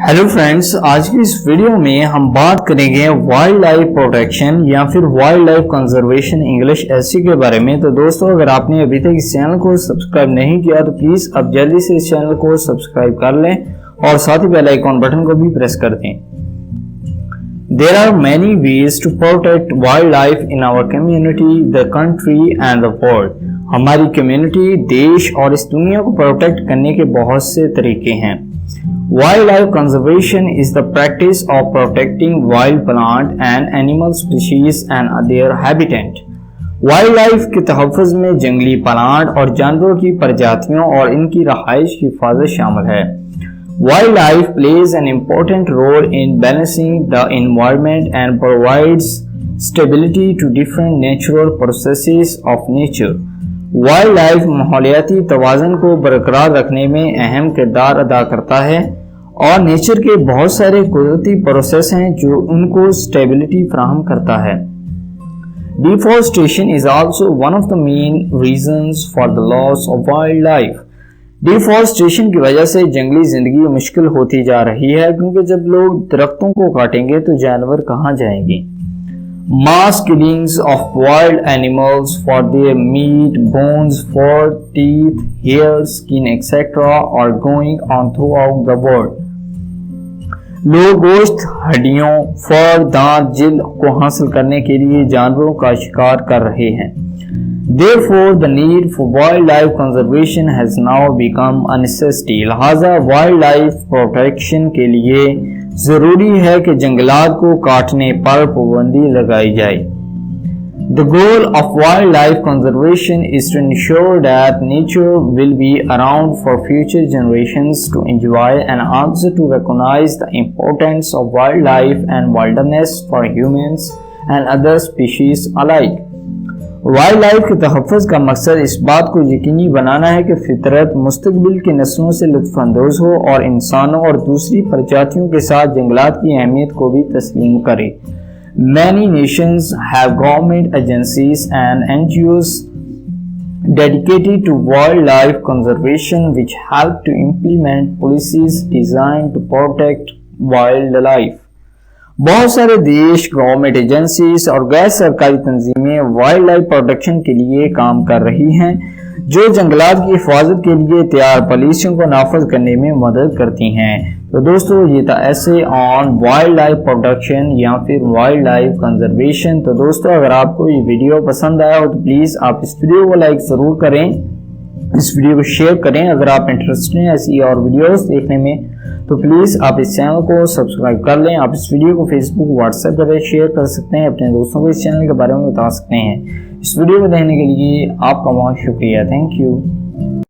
Hello friends, आज की इस वीडियो में हम बात करेंगे वाइल्ड लाइफ प्रोटेक्शन या फिर wild life conservation English SC के बारे में। तो दोस्तों, अगर आपने अभी तक इस चैनल को सब्सक्राइब नहीं किया तो प्लीज अब जल्दी से इस चैनल को सब्सक्राइब कर लें और साथ ही बेल आइकॉन बटन को भी प्रेस कर दें। There are many ways to protect wildlife in our community, the country and the world. हमारी कम्युनिटी, देश और इस दुनिया को प्रोटेक्ट करने के बहुत से तरीके हैं। Wildlife conservation is the practice of protecting wild plant and animal species and their habitat. Wildlife के तहफ़्फ़ुज़ में जंगली प्लांट और जानवरों की प्रजातियों और इनकी रहाइश की हिफाजत शामिल है। Wildlife plays an important role in balancing the environment and provides stability to different natural processes of nature. Wildlife माहौलियाती तवाज़ुन को बरकरार रखने में अहम किरदार अदा करता है और नेचर के बहुत सारे कुदरती प्रोसेस हैं जो उनको स्टेबिलिटी फराहम करता है। Deforestation is also one of the main reasons for the loss of wildlife. Deforestation की वजह से जंगली जिंदगी मुश्किल होती जा रही है, क्योंकि जब लोग दरख्तों को काटेंगे तो जानवर कहाँ जाएंगे। Mass killings of wild animals for their meat, bones, fur, teeth, hair, skin, etc. are going on throughout the world. लोग गोश्त, हड्डियों, फर, दांत, जिल्द को हासिल करने के लिए जानवरों का शिकार कर रहे हैं। Therefore, the need for wildlife conservation has now become a necessity. लिहाजा wildlife protection के लिए ज़रूरी है कि जंगलात को काटने पर पाबंदी लगाई जाए। The goal of wildlife conservation is to ensure that nature will be around for future generations to enjoy and also to recognize the importance of wildlife and wilderness for humans and other species alike. Wild life के तहफ़्फ़ुज़ का मकसद इस बात को यकीनी बनाना है कि फितरत मुस्तक़बिल की नस्लों से लुत्फ़अंदोज़ हो और इंसानों और दूसरी प्रजातियों के साथ जंगलात की अहमियत को भी तस्लीम करे। Many nations have government agencies and NGOs dedicated to wildlife conservation which help to implement policies designed to protect wildlife. बहुत सारे देश, गवर्नमेंट एजेंसीज और गैर सरकारी तंजीमें वाइल्ड लाइफ प्रोटेक्शन के लिए काम कर रही हैं, जो जंगलात की हिफाजत के लिए तैयार पॉलिसियों को नाफज करने में मदद करती हैं। तो दोस्तों, ये था ऐसे ऑन वाइल्ड लाइफ प्रोटेक्शन या फिर वाइल्ड लाइफ कंजर्वेशन। तो दोस्तों, अगर आपको ये वीडियो पसंद आया हो तो प्लीज़ आप इस वीडियो को लाइक ज़रूर करें, इस वीडियो को शेयर करें। अगर आप इंटरेस्टेड हैं ऐसी और वीडियोस देखने में तो प्लीज़ आप इस चैनल को सब्सक्राइब कर लें। आप इस वीडियो को फेसबुक, व्हाट्सएप पर शेयर कर सकते हैं, अपने दोस्तों को इस चैनल के बारे में बता सकते हैं। इस वीडियो को देखने के लिए आपका बहुत शुक्रिया। Thank you.